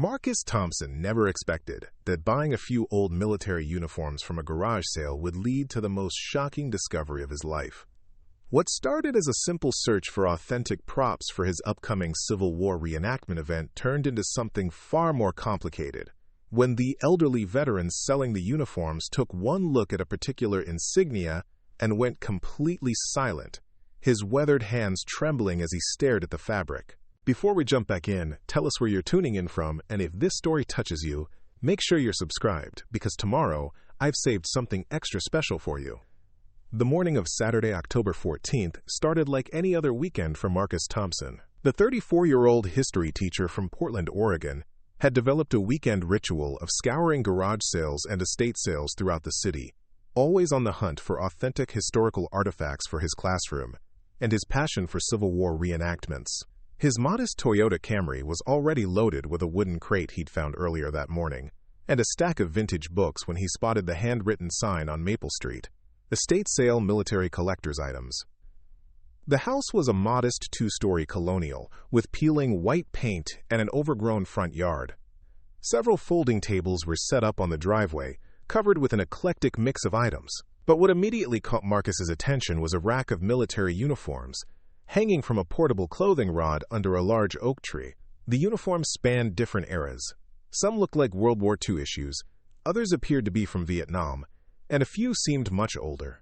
Marcus Thompson never expected that buying a few old military uniforms from a garage sale would lead to the most shocking discovery of his life. What started as a simple search for authentic props for his upcoming Civil War reenactment event turned into something far more complicated. When the elderly veterans selling the uniforms took one look at a particular insignia and went completely silent, his weathered hands trembling as he stared at the fabric. Before we jump back in, tell us where you're tuning in from, and if this story touches you, make sure you're subscribed, because tomorrow I've saved something extra special for you. The morning of Saturday, October 14th, started like any other weekend for Marcus Thompson. The 34-year-old history teacher from Portland, Oregon, had developed a weekend ritual of scouring garage sales and estate sales throughout the city, always on the hunt for authentic historical artifacts for his classroom, and his passion for Civil War reenactments. His modest Toyota Camry was already loaded with a wooden crate he'd found earlier that morning, and a stack of vintage books when he spotted the handwritten sign on Maple Street, Estate Sale Military Collector's Items. The house was a modest two-story colonial with peeling white paint and an overgrown front yard. Several folding tables were set up on the driveway, covered with an eclectic mix of items. But what immediately caught Marcus's attention was a rack of military uniforms, hanging from a portable clothing rod under a large oak tree. The uniforms spanned different eras. Some looked like World War II issues, others appeared to be from Vietnam, and a few seemed much older.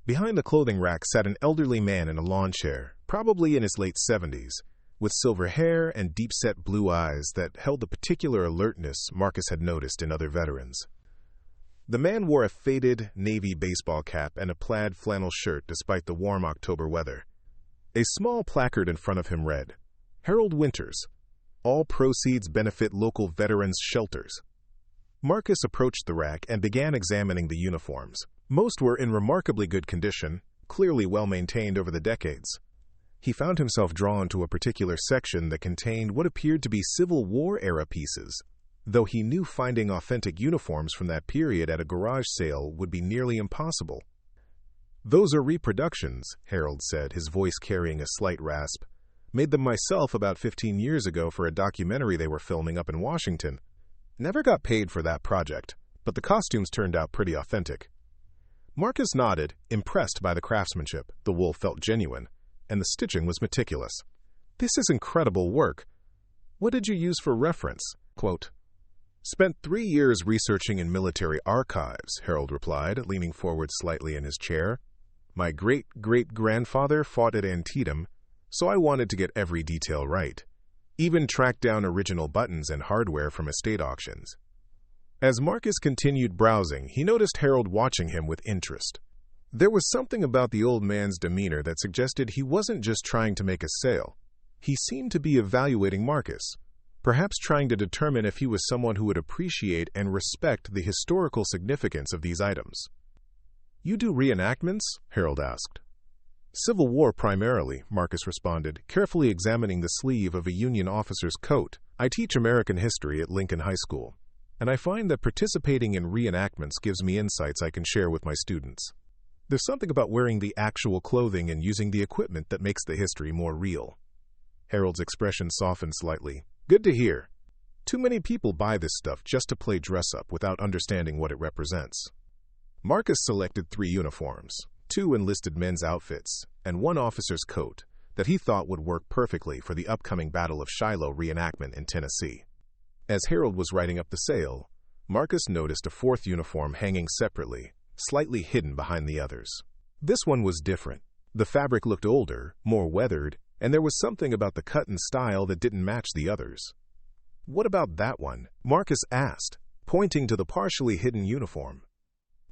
Behind the clothing rack sat an elderly man in a lawn chair, probably in his late 70s, with silver hair and deep-set blue eyes that held the particular alertness Marcus had noticed in other veterans. The man wore a faded navy baseball cap and a plaid flannel shirt despite the warm October weather. A small placard in front of him read, "Harold Winters. All proceeds benefit local veterans' shelters." Marcus approached the rack and began examining the uniforms. Most were in remarkably good condition, clearly well-maintained over the decades. He found himself drawn to a particular section that contained what appeared to be Civil War-era pieces, though he knew finding authentic uniforms from that period at a garage sale would be nearly impossible. "Those are reproductions," Harold said, his voice carrying a slight rasp. "Made them myself about 15 years ago for a documentary they were filming up in Washington. Never got paid for that project, but the costumes turned out pretty authentic." Marcus nodded, impressed by the craftsmanship. The wool felt genuine, and the stitching was meticulous. "This is incredible work. What did you use for reference?" Quote, "Spent 3 years researching in military archives," Harold replied, leaning forward slightly in his chair. "My great-great-grandfather fought at Antietam, so I wanted to get every detail right. Even tracked down original buttons and hardware from estate auctions." As Marcus continued browsing, he noticed Harold watching him with interest. There was something about the old man's demeanor that suggested he wasn't just trying to make a sale. He seemed to be evaluating Marcus, perhaps trying to determine if he was someone who would appreciate and respect the historical significance of these items. "You do reenactments?" Harold asked. "Civil War primarily," Marcus responded, carefully examining the sleeve of a Union officer's coat. "I teach American history at Lincoln High School, and I find that participating in reenactments gives me insights I can share with my students. There's something about wearing the actual clothing and using the equipment that makes the history more real." Harold's expression softened slightly. "Good to hear. Too many people buy this stuff just to play dress-up without understanding what it represents." Marcus selected 3 uniforms, 2 enlisted men's outfits, and 1 officer's coat that he thought would work perfectly for the upcoming Battle of Shiloh reenactment in Tennessee. As Harold was writing up the sale, Marcus noticed a 4th uniform hanging separately, slightly hidden behind the others. This one was different. The fabric looked older, more weathered, and there was something about the cut and style that didn't match the others. "What about that one?" Marcus asked, pointing to the partially hidden uniform.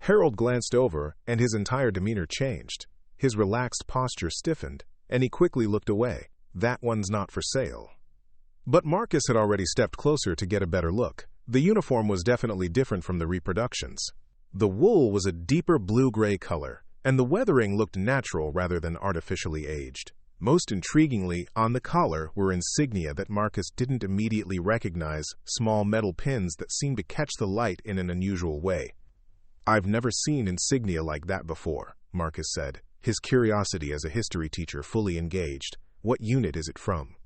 Harold glanced over, and his entire demeanor changed. His relaxed posture stiffened, and he quickly looked away. "That one's not for sale." But Marcus had already stepped closer to get a better look. The uniform was definitely different from the reproductions. The wool was a deeper blue-gray color, and the weathering looked natural rather than artificially aged. Most intriguingly, on the collar were insignia that Marcus didn't immediately recognize, small metal pins that seemed to catch the light in an unusual way. "I've never seen insignia like that before," Marcus said, his curiosity as a history teacher fully engaged. "What unit is it from?"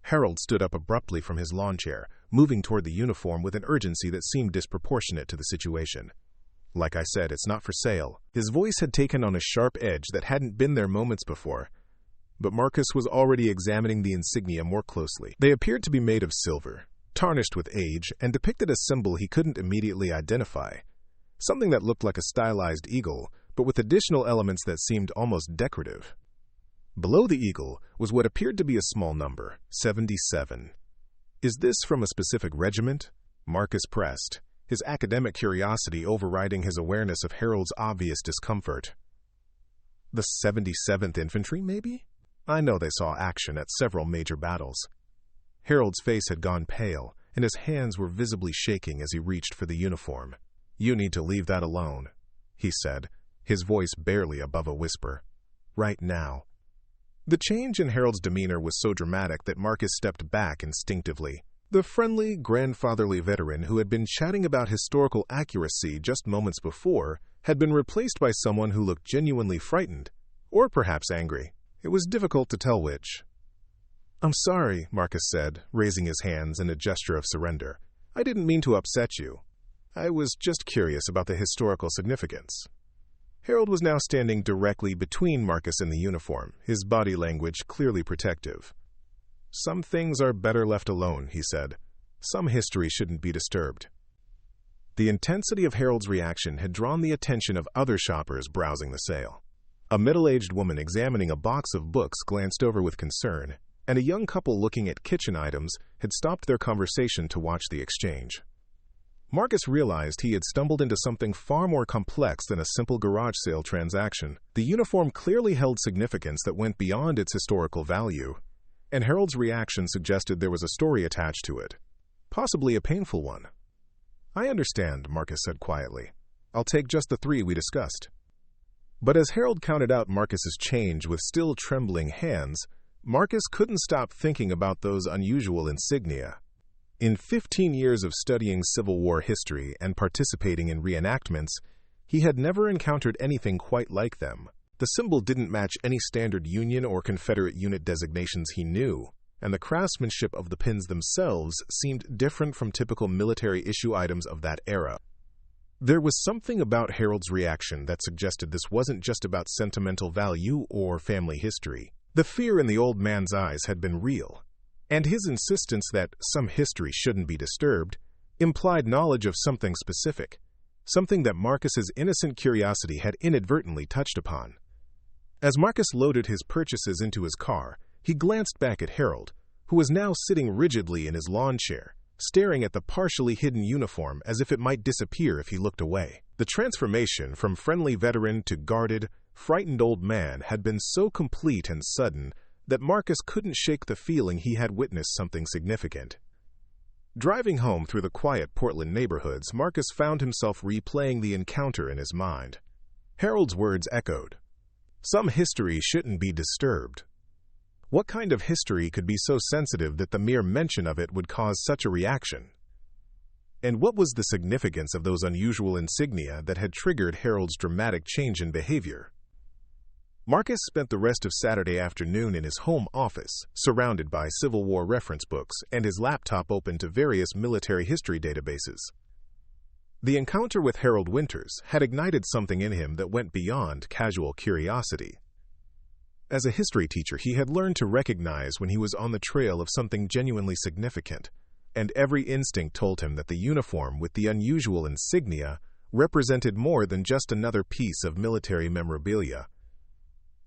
Harold stood up abruptly from his lawn chair, moving toward the uniform with an urgency that seemed disproportionate to the situation. "Like I said, it's not for sale." His voice had taken on a sharp edge that hadn't been there moments before. But Marcus was already examining the insignia more closely. They appeared to be made of silver, tarnished with age, and depicted a symbol he couldn't immediately identify. Something that looked like a stylized eagle, but with additional elements that seemed almost decorative. Below the eagle was what appeared to be a small number, 77. "Is this from a specific regiment?" Marcus pressed, his academic curiosity overriding his awareness of Harold's obvious discomfort. "The 77th Infantry, maybe? I know they saw action at several major battles." Harold's face had gone pale, and his hands were visibly shaking as he reached for the uniform. "You need to leave that alone," he said, his voice barely above a whisper. "Right now." The change in Harold's demeanor was so dramatic that Marcus stepped back instinctively. The friendly, grandfatherly veteran who had been chatting about historical accuracy just moments before had been replaced by someone who looked genuinely frightened, or perhaps angry. It was difficult to tell which. "I'm sorry," Marcus said, raising his hands in a gesture of surrender. "I didn't mean to upset you. I was just curious about the historical significance." Harold was now standing directly between Marcus and the uniform, his body language clearly protective. "Some things are better left alone," he said. "Some history shouldn't be disturbed." The intensity of Harold's reaction had drawn the attention of other shoppers browsing the sale. A middle-aged woman examining a box of books glanced over with concern, and a young couple looking at kitchen items had stopped their conversation to watch the exchange. Marcus realized he had stumbled into something far more complex than a simple garage sale transaction. The uniform clearly held significance that went beyond its historical value, and Harold's reaction suggested there was a story attached to it, possibly a painful one. "I understand," Marcus said quietly. "I'll take just the 3 we discussed." But as Harold counted out Marcus's change with still trembling hands, Marcus couldn't stop thinking about those unusual insignia. In 15 years of studying Civil War history and participating in reenactments, he had never encountered anything quite like them. The symbol didn't match any standard Union or Confederate unit designations he knew, and the craftsmanship of the pins themselves seemed different from typical military issue items of that era. There was something about Harold's reaction that suggested this wasn't just about sentimental value or family history. The fear in the old man's eyes had been real, and his insistence that some history shouldn't be disturbed implied knowledge of something specific, something that Marcus's innocent curiosity had inadvertently touched upon. As Marcus loaded his purchases into his car, he glanced back at Harold, who was now sitting rigidly in his lawn chair, staring at the partially hidden uniform as if it might disappear if he looked away. The transformation from friendly veteran to guarded, frightened old man had been so complete and sudden that Marcus couldn't shake the feeling he had witnessed something significant. Driving home through the quiet Portland neighborhoods, Marcus found himself replaying the encounter in his mind. Harold's words echoed. Some history shouldn't be disturbed. What kind of history could be so sensitive that the mere mention of it would cause such a reaction? And what was the significance of those unusual insignia that had triggered Harold's dramatic change in behavior? Marcus spent the rest of Saturday afternoon in his home office, surrounded by Civil War reference books and his laptop open to various military history databases. The encounter with Harold Winters had ignited something in him that went beyond casual curiosity. As a history teacher, he had learned to recognize when he was on the trail of something genuinely significant, and every instinct told him that the uniform with the unusual insignia represented more than just another piece of military memorabilia.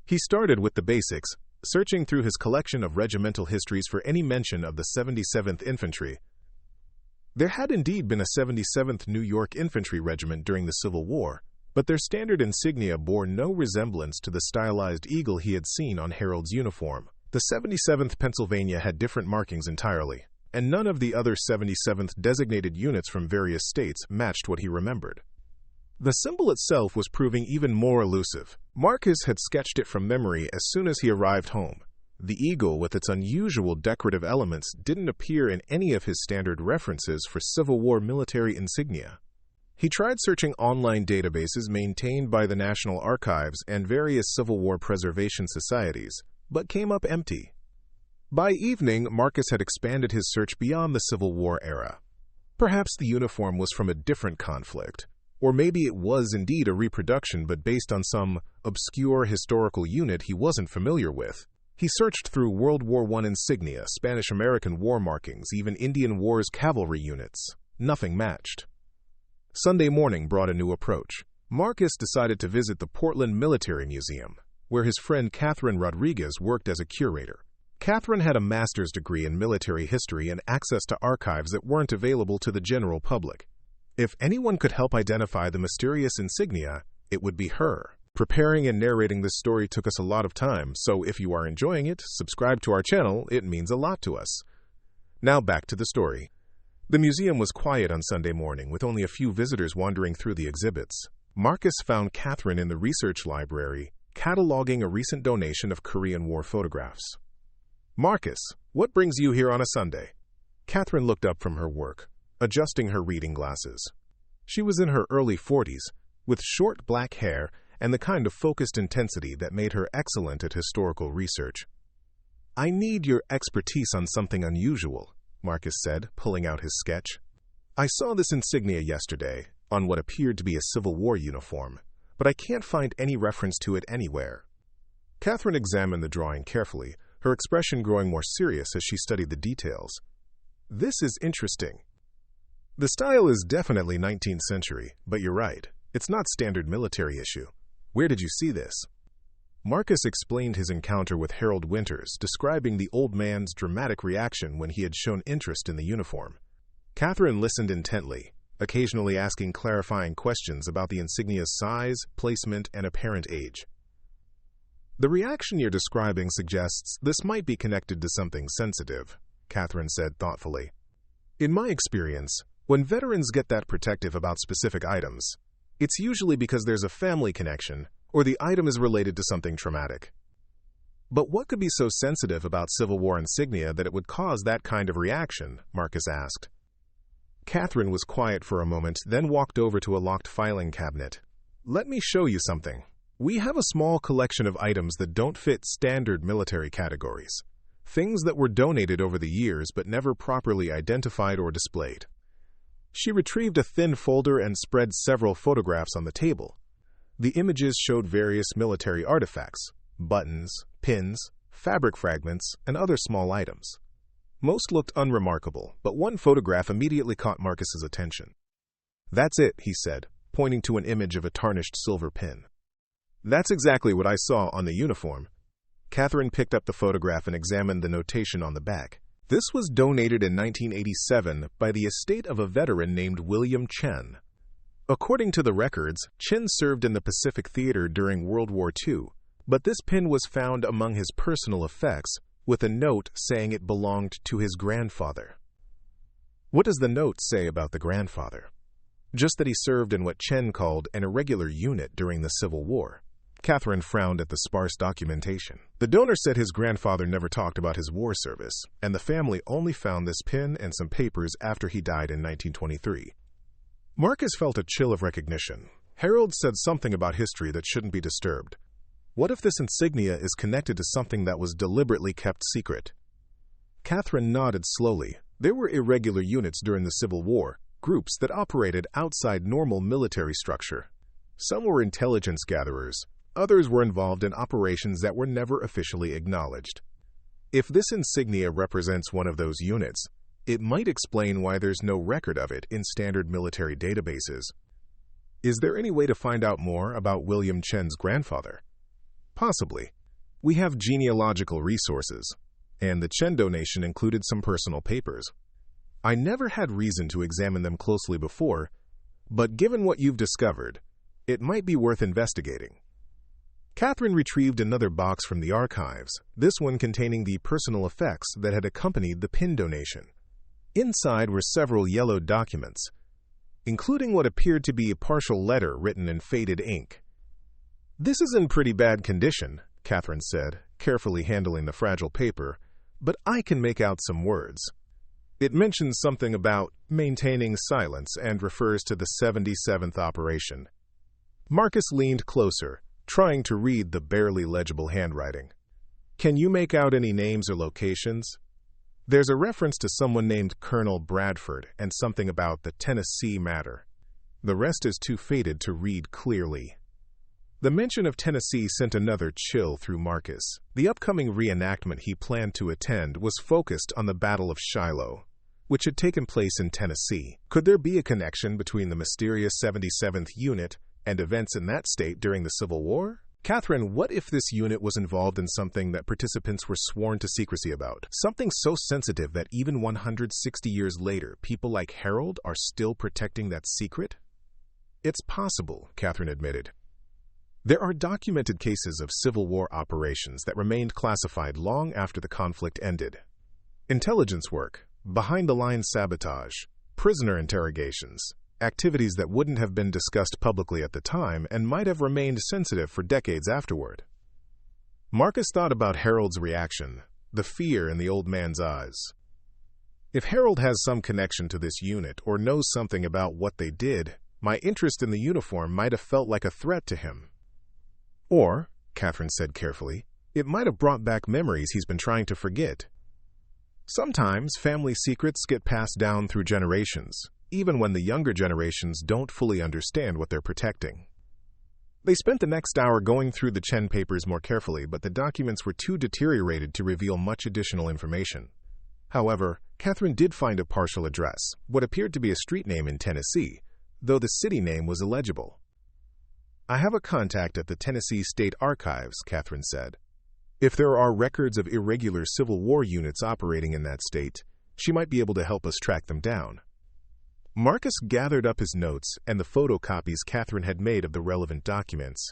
He started with the basics, searching through his collection of regimental histories for any mention of the 77th Infantry. There had indeed been a 77th New York Infantry Regiment during the Civil War, but their standard insignia bore no resemblance to the stylized eagle he had seen on Harold's uniform. The 77th Pennsylvania had different markings entirely, and none of the other 77th designated units from various states matched what he remembered. The symbol itself was proving even more elusive. Marcus had sketched it from memory as soon as he arrived home. The eagle, with its unusual decorative elements, didn't appear in any of his standard references for Civil War military insignia. He tried searching online databases maintained by the National Archives and various Civil War preservation societies, but came up empty. By evening, Marcus had expanded his search beyond the Civil War era. Perhaps the uniform was from a different conflict, or maybe it was indeed a reproduction but based on some obscure historical unit he wasn't familiar with. He searched through World War I insignia, Spanish-American war markings, even Indian Wars cavalry units. Nothing matched. Sunday morning brought a new approach. Marcus decided to visit the Portland Military Museum, where his friend Catherine Rodriguez worked as a curator. Catherine had a master's degree in military history and access to archives that weren't available to the general public. If anyone could help identify the mysterious insignia, it would be her. Preparing and narrating this story took us a lot of time, so if you are enjoying it, subscribe to our channel. It means a lot to us. Now back to the story. The museum was quiet on Sunday morning, with only a few visitors wandering through the exhibits. Marcus found Catherine in the research library, cataloging a recent donation of Korean War photographs. "Marcus, what brings you here on a Sunday?" Catherine looked up from her work, adjusting her reading glasses. She was in her early 40s, with short black hair and the kind of focused intensity that made her excellent at historical research. "I need your expertise on something unusual," Marcus said, pulling out his sketch. "I saw this insignia yesterday, on what appeared to be a Civil War uniform, but I can't find any reference to it anywhere." Catherine examined the drawing carefully, her expression growing more serious as she studied the details. "This is interesting. The style is definitely 19th century, but you're right, it's not standard military issue. Where did you see this?" Marcus explained his encounter with Harold Winters, describing the old man's dramatic reaction when he had shown interest in the uniform. Catherine listened intently, occasionally asking clarifying questions about the insignia's size, placement, and apparent age. "The reaction you're describing suggests this might be connected to something sensitive," Catherine said thoughtfully. "In my experience, when veterans get that protective about specific items, it's usually because there's a family connection or the item is related to something traumatic." "But what could be so sensitive about Civil War insignia that it would cause that kind of reaction?" Marcus asked. Catherine was quiet for a moment, then walked over to a locked filing cabinet. "Let me show you something. We have a small collection of items that don't fit standard military categories. Things that were donated over the years but never properly identified or displayed." She retrieved a thin folder and spread several photographs on the table. The images showed various military artifacts, buttons, pins, fabric fragments, and other small items. Most looked unremarkable, but one photograph immediately caught Marcus's attention. "That's it," he said, pointing to an image of a tarnished silver pin. "That's exactly what I saw on the uniform." Catherine picked up the photograph and examined the notation on the back. This was donated in 1987 by the estate of a veteran named William Chen. According to the records, Chen served in the Pacific Theater during World War II, but this pin was found among his personal effects, with a note saying it belonged to his grandfather. What does the note say about the grandfather? Just that he served in what Chen called an irregular unit during the Civil War. Catherine frowned at the sparse documentation. The donor said his grandfather never talked about his war service, and the family only found this pin and some papers after he died in 1923. Marcus felt a chill of recognition. Harold said something about history that shouldn't be disturbed. What if this insignia is connected to something that was deliberately kept secret? Catherine nodded slowly. There were irregular units during the Civil War, groups that operated outside normal military structure. Some were intelligence gatherers. Others were involved in operations that were never officially acknowledged. If this insignia represents one of those units, it might explain why there's no record of it in standard military databases. Is there any way to find out more about William Chen's grandfather? Possibly. We have genealogical resources, and the Chen donation included some personal papers. I never had reason to examine them closely before, but given what you've discovered, it might be worth investigating. Catherine retrieved another box from the archives, this one containing the personal effects that had accompanied the pin donation. Inside were several yellowed documents, including what appeared to be a partial letter written in faded ink. "This is in pretty bad condition," Catherine said, carefully handling the fragile paper, "but I can make out some words. It mentions something about maintaining silence and refers to the 77th operation." Marcus leaned closer, trying to read the barely legible handwriting. Can you make out any names or locations? There's a reference to someone named Colonel Bradford and something about the Tennessee matter. The rest is too faded to read clearly. The mention of Tennessee sent another chill through Marcus. The upcoming reenactment he planned to attend was focused on the Battle of Shiloh, which had taken place in Tennessee. Could there be a connection between the mysterious 77th Unit and events in that state during the Civil War? Catherine, what if this unit was involved in something that participants were sworn to secrecy about? Something so sensitive that even 160 years later, people like Harold are still protecting that secret? It's possible, Catherine admitted. There are documented cases of Civil War operations that remained classified long after the conflict ended. Intelligence work, behind-the-lines sabotage, prisoner interrogations, activities that wouldn't have been discussed publicly at the time and might have remained sensitive for decades afterward. Marcus thought about Harold's reaction, the fear in the old man's eyes. If Harold has some connection to this unit or knows something about what they did, my interest in the uniform might have felt like a threat to him. Or, Catherine said carefully, it might have brought back memories he's been trying to forget. Sometimes family secrets get passed down through generations, even when the younger generations don't fully understand what they're protecting. They spent the next hour going through the Chen papers more carefully, but the documents were too deteriorated to reveal much additional information. However, Catherine did find a partial address, what appeared to be a street name in Tennessee, though the city name was illegible. I have a contact at the Tennessee State Archives, Catherine said. If there are records of irregular Civil War units operating in that state, she might be able to help us track them down. Marcus gathered up his notes and the photocopies Catherine had made of the relevant documents.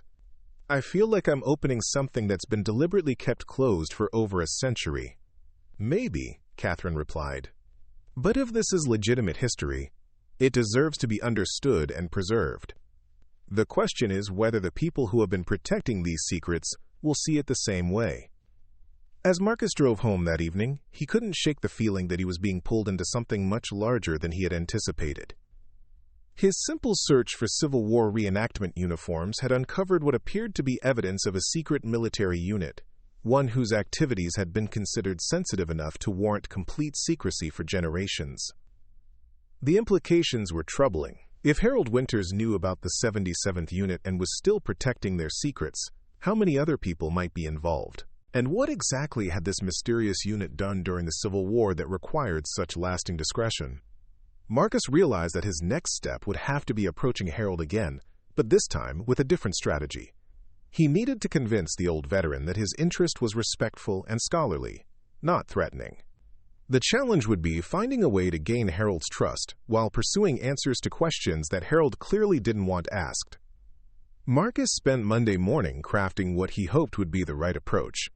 I feel like I'm opening something that's been deliberately kept closed for over a century. Maybe, Catherine replied. But if this is legitimate history, it deserves to be understood and preserved. The question is whether the people who have been protecting these secrets will see it the same way. As Marcus drove home that evening, he couldn't shake the feeling that he was being pulled into something much larger than he had anticipated. His simple search for Civil War reenactment uniforms had uncovered what appeared to be evidence of a secret military unit, one whose activities had been considered sensitive enough to warrant complete secrecy for generations. The implications were troubling. If Harold Winters knew about the 77th Unit and was still protecting their secrets, how many other people might be involved? And what exactly had this mysterious unit done during the Civil War that required such lasting discretion? Marcus realized that his next step would have to be approaching Harold again, but this time with a different strategy. He needed to convince the old veteran that his interest was respectful and scholarly, not threatening. The challenge would be finding a way to gain Harold's trust while pursuing answers to questions that Harold clearly didn't want asked. Marcus spent Monday morning crafting what he hoped would be the right approach.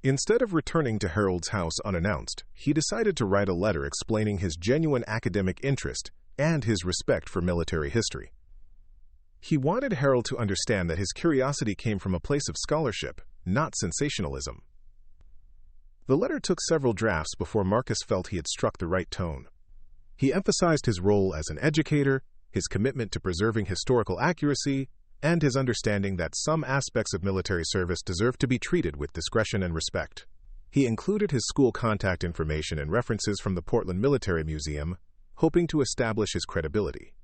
Instead of returning to Harold's house unannounced, he decided to write a letter explaining his genuine academic interest and his respect for military history. He wanted Harold to understand that his curiosity came from a place of scholarship, not sensationalism. The letter took several drafts before Marcus felt he had struck the right tone. He emphasized his role as an educator, his commitment to preserving historical accuracy, and his understanding that some aspects of military service deserve to be treated with discretion and respect. He included his school contact information and references from the Portland Military Museum, hoping to establish his credibility.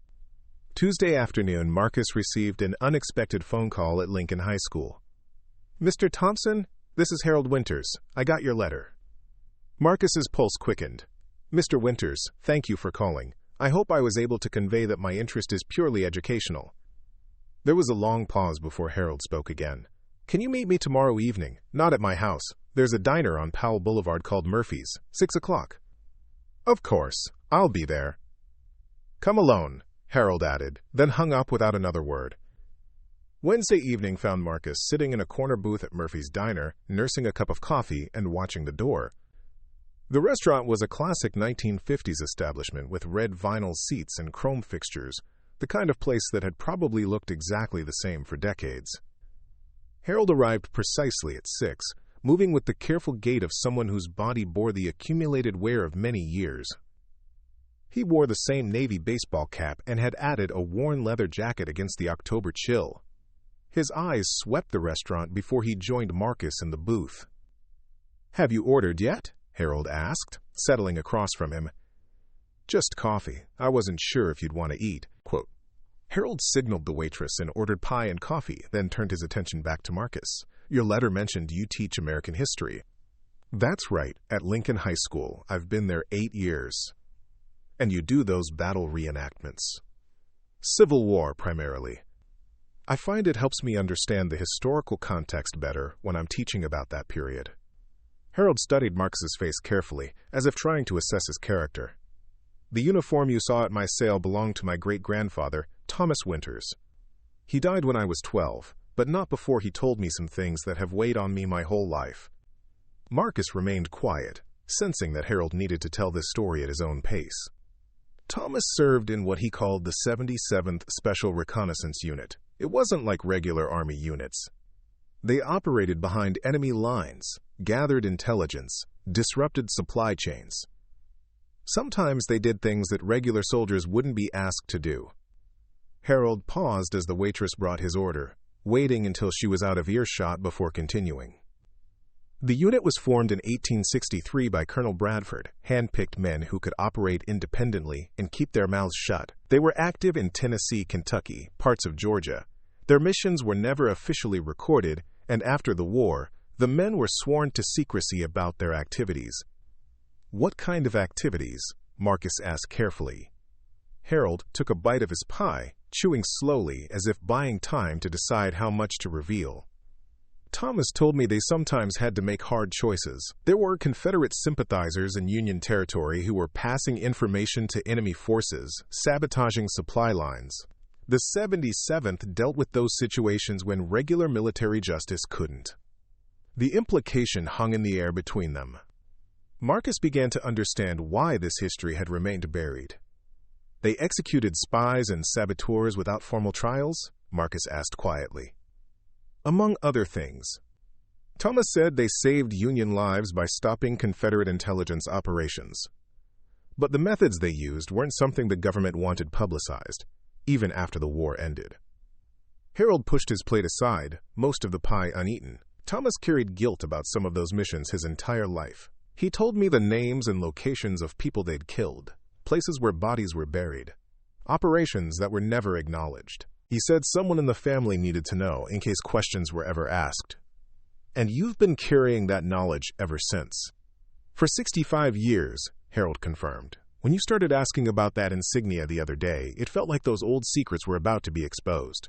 Tuesday afternoon, Marcus received an unexpected phone call at Lincoln High School. "Mr. Thompson, this is Harold Winters. I got your letter." Marcus's pulse quickened. "Mr. Winters, thank you for calling. I hope I was able to convey that my interest is purely educational." There was a long pause before Harold spoke again. "Can you meet me tomorrow evening? Not at my house. There's a diner on Powell Boulevard called Murphy's, 6 o'clock. "Of course. I'll be there." "Come alone," Harold added, then hung up without another word. Wednesday evening found Marcus sitting in a corner booth at Murphy's Diner, nursing a cup of coffee and watching the door. The restaurant was a classic 1950s establishment with red vinyl seats and chrome fixtures, the kind of place that had probably looked exactly the same for decades. Harold arrived precisely at 6, moving with the careful gait of someone whose body bore the accumulated wear of many years. He wore the same navy baseball cap and had added a worn leather jacket against the October chill. His eyes swept the restaurant before he joined Marcus in the booth. "Have you ordered yet?" Harold asked, settling across from him. "Just coffee. I wasn't sure if you'd want to eat." Quote. Harold signaled the waitress and ordered pie and coffee, then turned his attention back to Marcus. "Your letter mentioned you teach American history." "That's right, at Lincoln High School. I've been there 8 years. And you do those battle reenactments. Civil War, primarily. I find it helps me understand the historical context better when I'm teaching about that period." Harold studied Marcus's face carefully, as if trying to assess his character. "The uniform you saw at my sale belonged to my great-grandfather, Thomas Winters. He died when I was 12, but not before he told me some things that have weighed on me my whole life." Marcus remained quiet, sensing that Harold needed to tell this story at his own pace. Thomas served in what he called the 77th Special Reconnaissance Unit. It wasn't like regular Army units. They operated behind enemy lines, gathered intelligence, disrupted supply chains. Sometimes they did things that regular soldiers wouldn't be asked to do. Harold paused as the waitress brought his order, waiting until she was out of earshot before continuing. The unit was formed in 1863 by Colonel Bradford, hand-picked men who could operate independently and keep their mouths shut. They were active in Tennessee, Kentucky, parts of Georgia. Their missions were never officially recorded, and after the war, the men were sworn to secrecy about their activities. "What kind of activities?" Marcus asked carefully. Harold took a bite of his pie, chewing slowly as if buying time to decide how much to reveal. "Thomas told me they sometimes had to make hard choices. There were Confederate sympathizers in Union territory who were passing information to enemy forces, sabotaging supply lines. The 77th dealt with those situations when regular military justice couldn't. The implication hung in the air between them." Marcus began to understand why this history had remained buried. "They executed spies and saboteurs without formal trials?" Marcus asked quietly. "Among other things. Thomas said they saved Union lives by stopping Confederate intelligence operations. But the methods they used weren't something the government wanted publicized, even after the war ended." Harold pushed his plate aside, most of the pie uneaten. Thomas carried guilt about some of those missions his entire life. He told me the names and locations of people they'd killed, places where bodies were buried, operations that were never acknowledged. He said someone in the family needed to know in case questions were ever asked. "And you've been carrying that knowledge ever since." "For 65 years, Harold confirmed. "When you started asking about that insignia the other day, it felt like those old secrets were about to be exposed.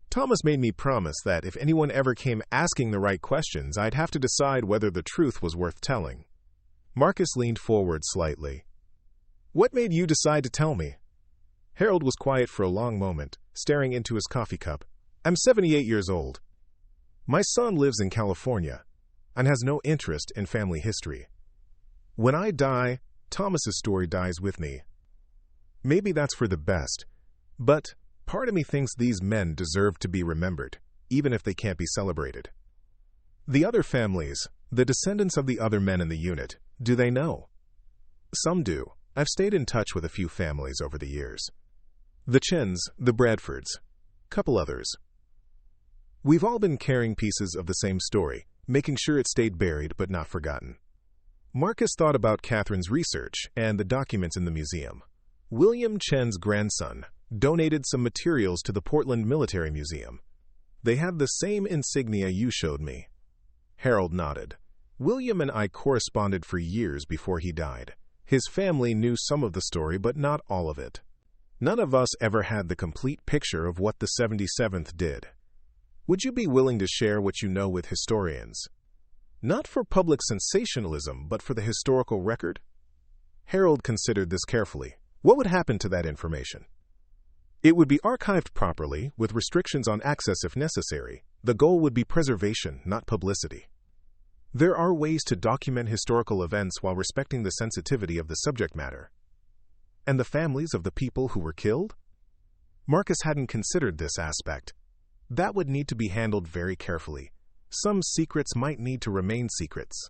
Thomas made me promise that if anyone ever came asking the right questions, I'd have to decide whether the truth was worth telling." Marcus leaned forward slightly. "What made you decide to tell me?" Harold was quiet for a long moment, staring into his coffee cup. "I'm 78 years old. My son lives in California and has no interest in family history. When I die, Thomas's story dies with me. Maybe that's for the best, but part of me thinks these men deserve to be remembered, even if they can't be celebrated. The other families, the descendants of the other men in the unit, do they know?" "Some do. I've stayed in touch with a few families over the years. The Chins, the Bradfords, couple others. We've all been carrying pieces of the same story, making sure it stayed buried but not forgotten." Marcus thought about Catherine's research and the documents in the museum. William Chen's grandson donated some materials to the Portland Military Museum. "They have the same insignia you showed me." Harold nodded. "William and I corresponded for years before he died. His family knew some of the story, but not all of it. None of us ever had the complete picture of what the 77th did. Would you be willing to share what you know with historians? Not for public sensationalism, but for the historical record?" Harold considered this carefully. What would happen to that information? "It would be archived properly, with restrictions on access if necessary. The goal would be preservation, not publicity. There are ways to document historical events while respecting the sensitivity of the subject matter." "And the families of the people who were killed?" Marcus hadn't considered this aspect. That would need to be handled very carefully. Some secrets might need to remain secrets.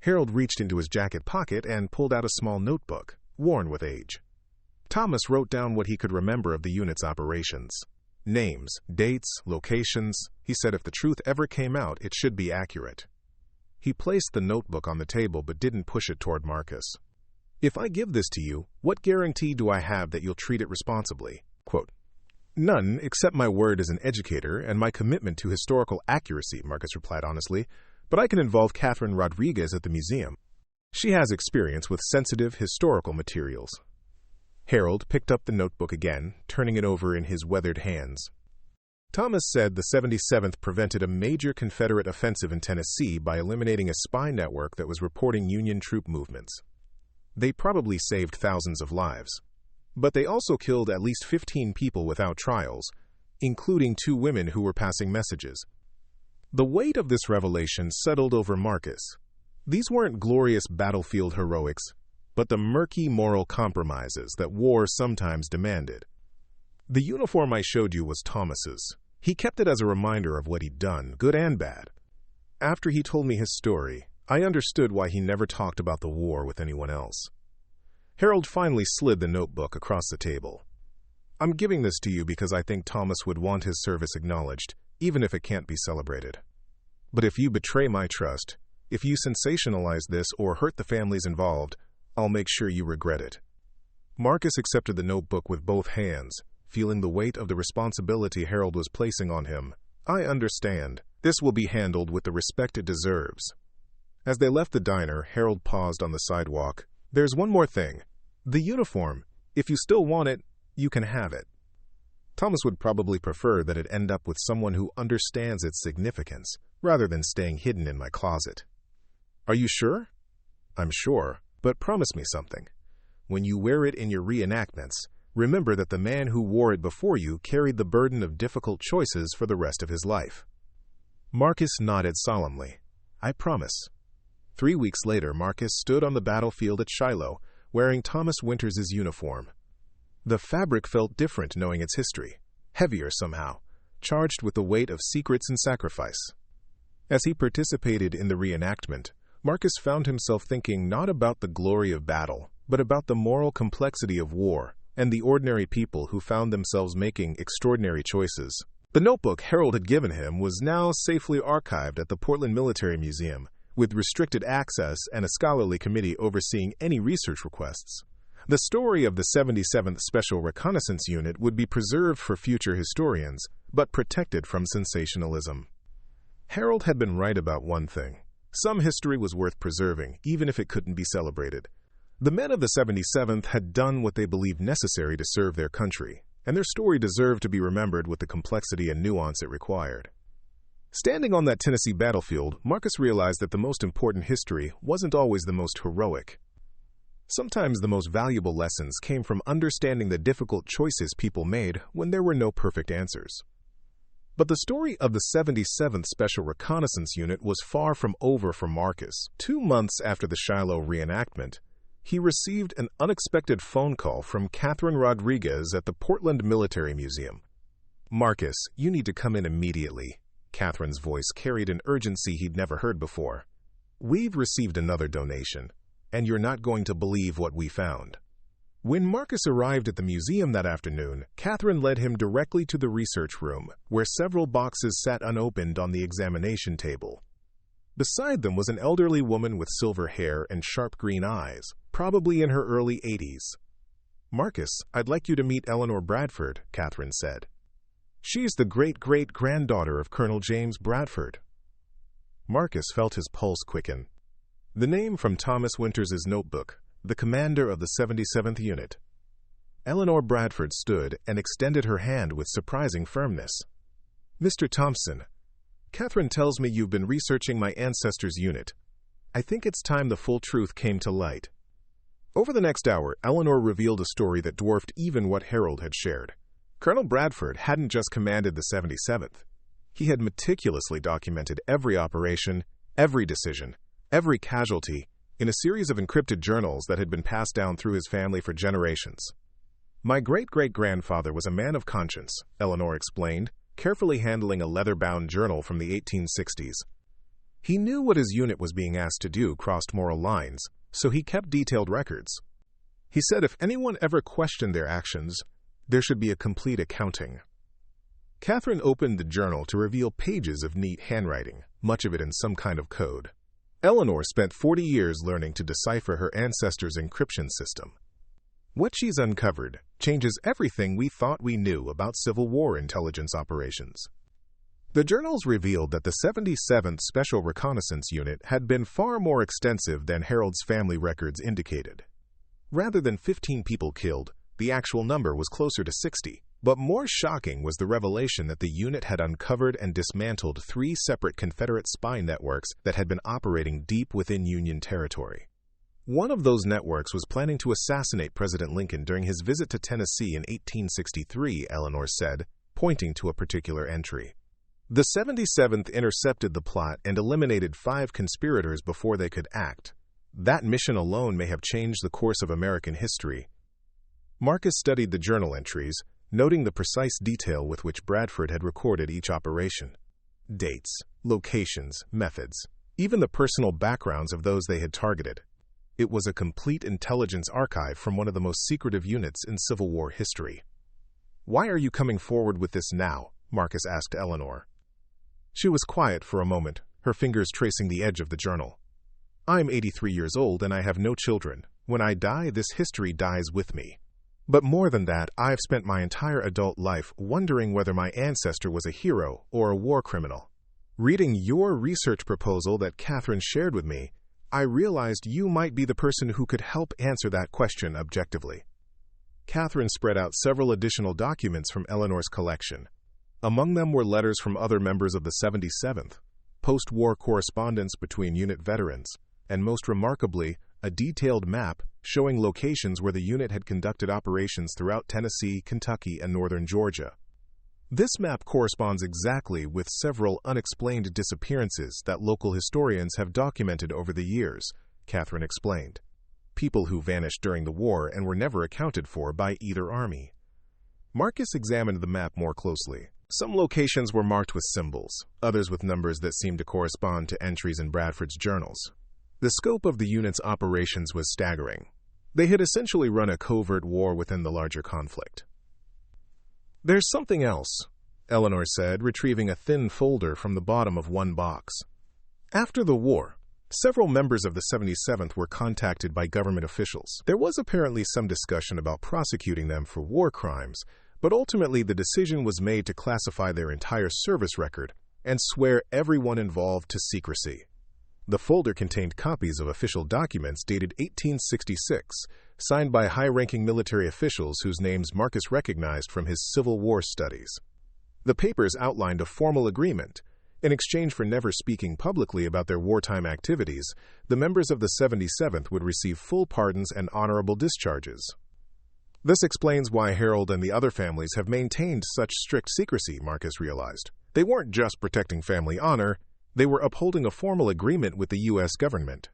Harold reached into his jacket pocket and pulled out a small notebook, worn with age. Thomas wrote down what he could remember of the unit's operations. Names, dates, locations. He said if the truth ever came out, it should be accurate. He placed the notebook on the table but didn't push it toward Marcus. "If I give this to you, what guarantee do I have that you'll treat it responsibly?" Quote, "None, except my word as an educator and my commitment to historical accuracy," Marcus replied honestly, "but I can involve Catherine Rodriguez at the museum. She has experience with sensitive historical materials." Harold picked up the notebook again, turning it over in his weathered hands. Thomas said the 77th prevented a major Confederate offensive in Tennessee by eliminating a spy network that was reporting Union troop movements. They probably saved thousands of lives. But they also killed at least 15 people without trials, including 2 women who were passing messages. The weight of this revelation settled over Marcus. These weren't glorious battlefield heroics, but the murky moral compromises that war sometimes demanded. The uniform I showed you was Thomas's. He kept it as a reminder of what he'd done, good and bad. After he told me his story, I understood why he never talked about the war with anyone else. Harold finally slid the notebook across the table. "I'm giving this to you because I think Thomas would want his service acknowledged, even if it can't be celebrated. But if you betray my trust, if you sensationalize this or hurt the families involved, I'll make sure you regret it." Marcus accepted the notebook with both hands, feeling the weight of the responsibility Harold was placing on him. "I understand. This will be handled with the respect it deserves." As they left the diner, Harold paused on the sidewalk. "There's one more thing. The uniform. If you still want it, you can have it. Thomas would probably prefer that it end up with someone who understands its significance, rather than staying hidden in my closet." "Are you sure?" "I'm sure, but promise me something. When you wear it in your reenactments, remember that the man who wore it before you carried the burden of difficult choices for the rest of his life." Marcus nodded solemnly. "I promise." 3 weeks later, Marcus stood on the battlefield at Shiloh, wearing Thomas Winters's uniform. The fabric felt different knowing its history, heavier somehow, charged with the weight of secrets and sacrifice. As he participated in the reenactment, Marcus found himself thinking not about the glory of battle, but about the moral complexity of war and the ordinary people who found themselves making extraordinary choices. The notebook Harold had given him was now safely archived at the Portland Military Museum, with restricted access and a scholarly committee overseeing any research requests. The story of the 77th Special Reconnaissance Unit would be preserved for future historians, but protected from sensationalism. Harold had been right about one thing. Some history was worth preserving, even if it couldn't be celebrated. The men of the 77th had done what they believed necessary to serve their country, and their story deserved to be remembered with the complexity and nuance it required. Standing on that Tennessee battlefield, Marcus realized that the most important history wasn't always the most heroic. Sometimes the most valuable lessons came from understanding the difficult choices people made when there were no perfect answers. But the story of the 77th Special Reconnaissance Unit was far from over for Marcus. 2 months after the Shiloh reenactment, he received an unexpected phone call from Catherine Rodriguez at the Portland Military Museum. "Marcus, you need to come in immediately." Catherine's voice carried an urgency he'd never heard before. "We've received another donation, and you're not going to believe what we found." When Marcus arrived at the museum that afternoon, Catherine led him directly to the research room, where several boxes sat unopened on the examination table. Beside them was an elderly woman with silver hair and sharp green eyes, probably in her early 80s. "Marcus, I'd like you to meet Eleanor Bradford," Catherine said. "She's the great-great-granddaughter of Colonel James Bradford." Marcus felt his pulse quicken. The name from Thomas Winters's notebook, the commander of the 77th Unit. Eleanor Bradford stood and extended her hand with surprising firmness. "Mr. Thompson, Catherine tells me you've been researching my ancestors' unit. I think it's time the full truth came to light." Over the next hour, Eleanor revealed a story that dwarfed even what Harold had shared. Colonel Bradford hadn't just commanded the 77th. He had meticulously documented every operation, every decision, every casualty, in a series of encrypted journals that had been passed down through his family for generations. "My great-great-grandfather was a man of conscience," Eleanor explained, carefully handling a leather-bound journal from the 1860s. "He knew what his unit was being asked to do crossed moral lines, so he kept detailed records. He said if anyone ever questioned their actions, there should be a complete accounting." Catherine opened the journal to reveal pages of neat handwriting, much of it in some kind of code. Eleanor spent 40 years learning to decipher her ancestors' encryption system. What she's uncovered changes everything we thought we knew about Civil War intelligence operations. The journals revealed that the 77th Special Reconnaissance Unit had been far more extensive than Harold's family records indicated. Rather than 15 people killed, the actual number was closer to 60. But more shocking was the revelation that the unit had uncovered and dismantled 3 separate Confederate spy networks that had been operating deep within Union territory. One of those networks was planning to assassinate President Lincoln during his visit to Tennessee in 1863, Eleanor said, pointing to a particular entry. The 77th intercepted the plot and eliminated 5 conspirators before they could act. That mission alone may have changed the course of American history. Marcus studied the journal entries, noting the precise detail with which Bradford had recorded each operation. Dates, locations, methods, even the personal backgrounds of those they had targeted. It was a complete intelligence archive from one of the most secretive units in Civil War history. "Why are you coming forward with this now?" Marcus asked Eleanor. She was quiet for a moment, her fingers tracing the edge of the journal. "I'm 83 years old and I have no children. When I die, this history dies with me. But more than that, I've spent my entire adult life wondering whether my ancestor was a hero or a war criminal. Reading your research proposal that Catherine shared with me, I realized you might be the person who could help answer that question objectively." Catherine spread out several additional documents from Eleanor's collection. Among them were letters from other members of the 77th, post-war correspondence between unit veterans, and most remarkably, a detailed map showing locations where the unit had conducted operations throughout Tennessee, Kentucky, and northern Georgia. This map corresponds exactly with several unexplained disappearances that local historians have documented over the years, Catherine explained. People who vanished during the war and were never accounted for by either army. Marcus examined the map more closely. Some locations were marked with symbols, others with numbers that seemed to correspond to entries in Bradford's journals. The scope of the unit's operations was staggering. They had essentially run a covert war within the larger conflict. "There's something else," Eleanor said, retrieving a thin folder from the bottom of one box. After the war, several members of the 77th were contacted by government officials. There was apparently some discussion about prosecuting them for war crimes, but ultimately the decision was made to classify their entire service record and swear everyone involved to secrecy. The folder contained copies of official documents dated 1866, signed by high-ranking military officials whose names Marcus recognized from his Civil War studies. The papers outlined a formal agreement. In exchange for never speaking publicly about their wartime activities, the members of the 77th would receive full pardons and honorable discharges. This explains why Harold and the other families have maintained such strict secrecy, Marcus realized. They weren't just protecting family honor, they were upholding a formal agreement with the U.S. government.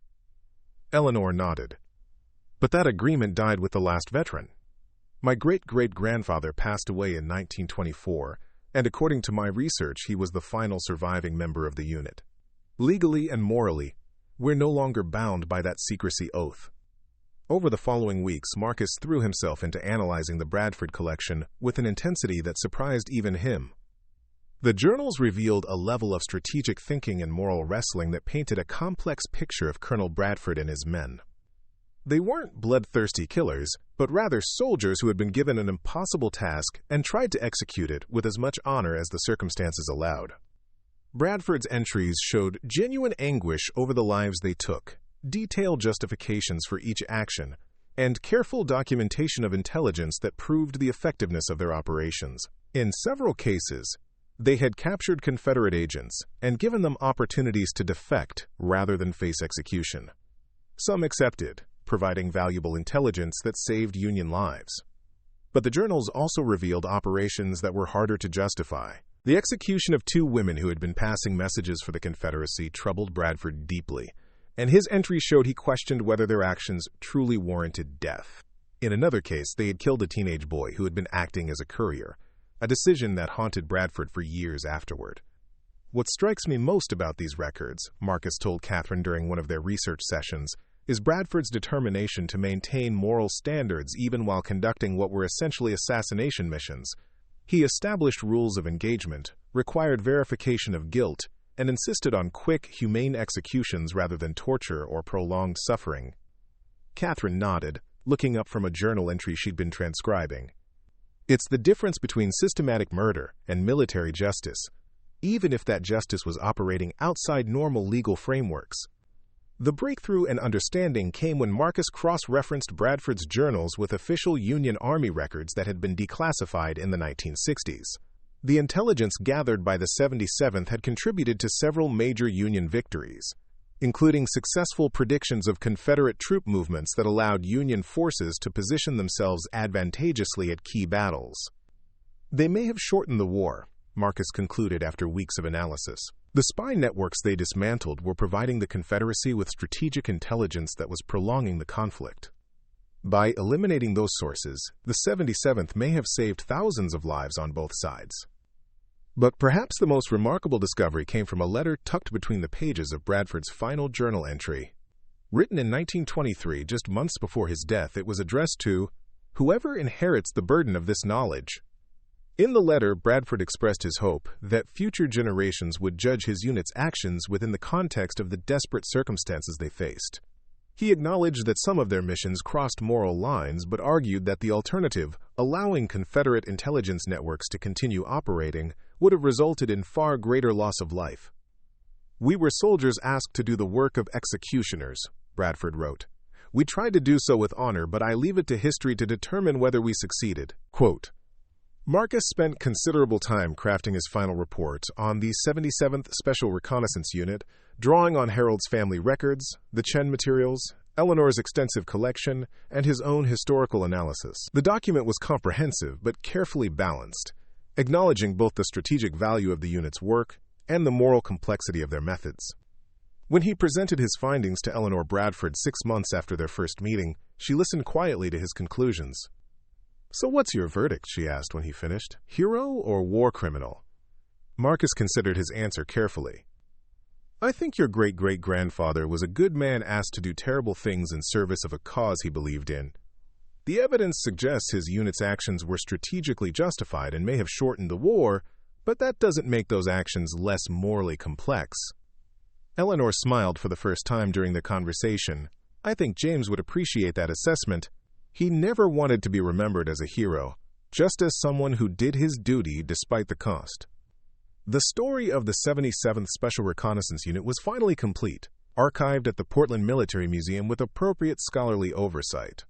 Eleanor nodded. "But that agreement died with the last veteran. My great-great-grandfather passed away in 1924, and according to my research, he was the final surviving member of the unit. Legally and morally, we're no longer bound by that secrecy oath." Over the following weeks, Marcus threw himself into analyzing the Bradford collection with an intensity that surprised even him. The journals revealed a level of strategic thinking and moral wrestling that painted a complex picture of Colonel Bradford and his men. They weren't bloodthirsty killers, but rather soldiers who had been given an impossible task and tried to execute it with as much honor as the circumstances allowed. Bradford's entries showed genuine anguish over the lives they took, detailed justifications for each action, and careful documentation of intelligence that proved the effectiveness of their operations. In several cases, they had captured Confederate agents and given them opportunities to defect rather than face execution. Some accepted, providing valuable intelligence that saved Union lives. But the journals also revealed operations that were harder to justify. The execution of 2 women who had been passing messages for the Confederacy troubled Bradford deeply, and his entry showed he questioned whether their actions truly warranted death. In another case, they had killed a teenage boy who had been acting as a courier, a decision that haunted Bradford for years afterward. "What strikes me most about these records," Marcus told Catherine during one of their research sessions, "is Bradford's determination to maintain moral standards even while conducting what were essentially assassination missions. He established rules of engagement, required verification of guilt, and insisted on quick, humane executions rather than torture or prolonged suffering. Catherine nodded, looking up from a journal entry she'd been transcribing. It's the difference between systematic murder and military justice, even if that justice was operating outside normal legal frameworks. The breakthrough and understanding came when Marcus cross-referenced Bradford's journals with official Union Army records that had been declassified in the 1960s. The intelligence gathered by the 77th had contributed to several major Union victories, including successful predictions of Confederate troop movements that allowed Union forces to position themselves advantageously at key battles. They may have shortened the war, Marcus concluded after weeks of analysis. The spy networks they dismantled were providing the Confederacy with strategic intelligence that was prolonging the conflict. By eliminating those sources, the 77th may have saved thousands of lives on both sides. But perhaps the most remarkable discovery came from a letter tucked between the pages of Bradford's final journal entry. Written in 1923, just months before his death, it was addressed to whoever inherits the burden of this knowledge. In the letter, Bradford expressed his hope that future generations would judge his unit's actions within the context of the desperate circumstances they faced. He acknowledged that some of their missions crossed moral lines, but argued that the alternative, allowing Confederate intelligence networks to continue operating, would have resulted in far greater loss of life. "We were soldiers asked to do the work of executioners," Bradford wrote. "We tried to do so with honor, but I leave it to history to determine whether we succeeded." Quote, Marcus spent considerable time crafting his final report on the 77th Special Reconnaissance Unit, drawing on Harold's family records, the Chen materials, Eleanor's extensive collection, and his own historical analysis. The document was comprehensive but carefully balanced, acknowledging both the strategic value of the unit's work and the moral complexity of their methods. When he presented his findings to Eleanor Bradford 6 months after their first meeting, she listened quietly to his conclusions. "So what's your verdict?" she asked when he finished. "Hero or war criminal?" Marcus considered his answer carefully. "I think your great-great-grandfather was a good man asked to do terrible things in service of a cause he believed in. The evidence suggests his unit's actions were strategically justified and may have shortened the war, but that doesn't make those actions less morally complex." Eleanor smiled for the first time during the conversation. "I think James would appreciate that assessment. He never wanted to be remembered as a hero, just as someone who did his duty despite the cost." The story of the 77th Special Reconnaissance Unit was finally complete, archived at the Portland Military Museum with appropriate scholarly oversight.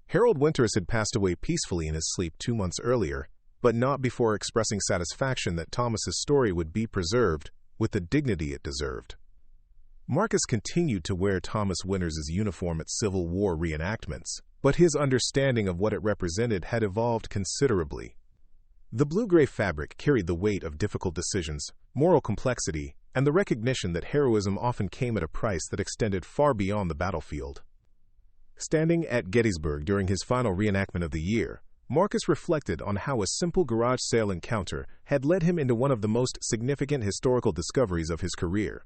Harold Winters had passed away peacefully in his sleep 2 months earlier, but not before expressing satisfaction that Thomas's story would be preserved with the dignity it deserved. Marcus continued to wear Thomas Winters' uniform at Civil War reenactments, but his understanding of what it represented had evolved considerably. The blue-gray fabric carried the weight of difficult decisions, moral complexity, and the recognition that heroism often came at a price that extended far beyond the battlefield. Standing at Gettysburg during his final reenactment of the year, Marcus reflected on how a simple garage sale encounter had led him into one of the most significant historical discoveries of his career.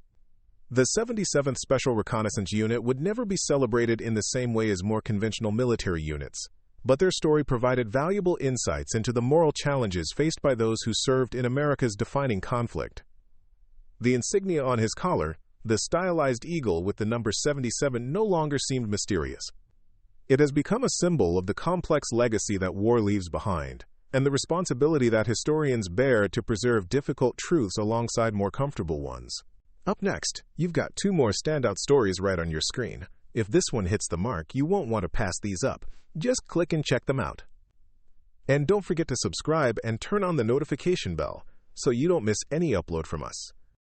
The 77th Special Reconnaissance Unit would never be celebrated in the same way as more conventional military units, but their story provided valuable insights into the moral challenges faced by those who served in America's defining conflict. The insignia on his collar, the stylized eagle with the number 77, no longer seemed mysterious. It has become a symbol of the complex legacy that war leaves behind, and the responsibility that historians bear to preserve difficult truths alongside more comfortable ones. Up next, you've got 2 more standout stories right on your screen. If this one hits the mark, you won't want to pass these up. Just click and check them out. And don't forget to subscribe and turn on the notification bell so you don't miss any upload from us.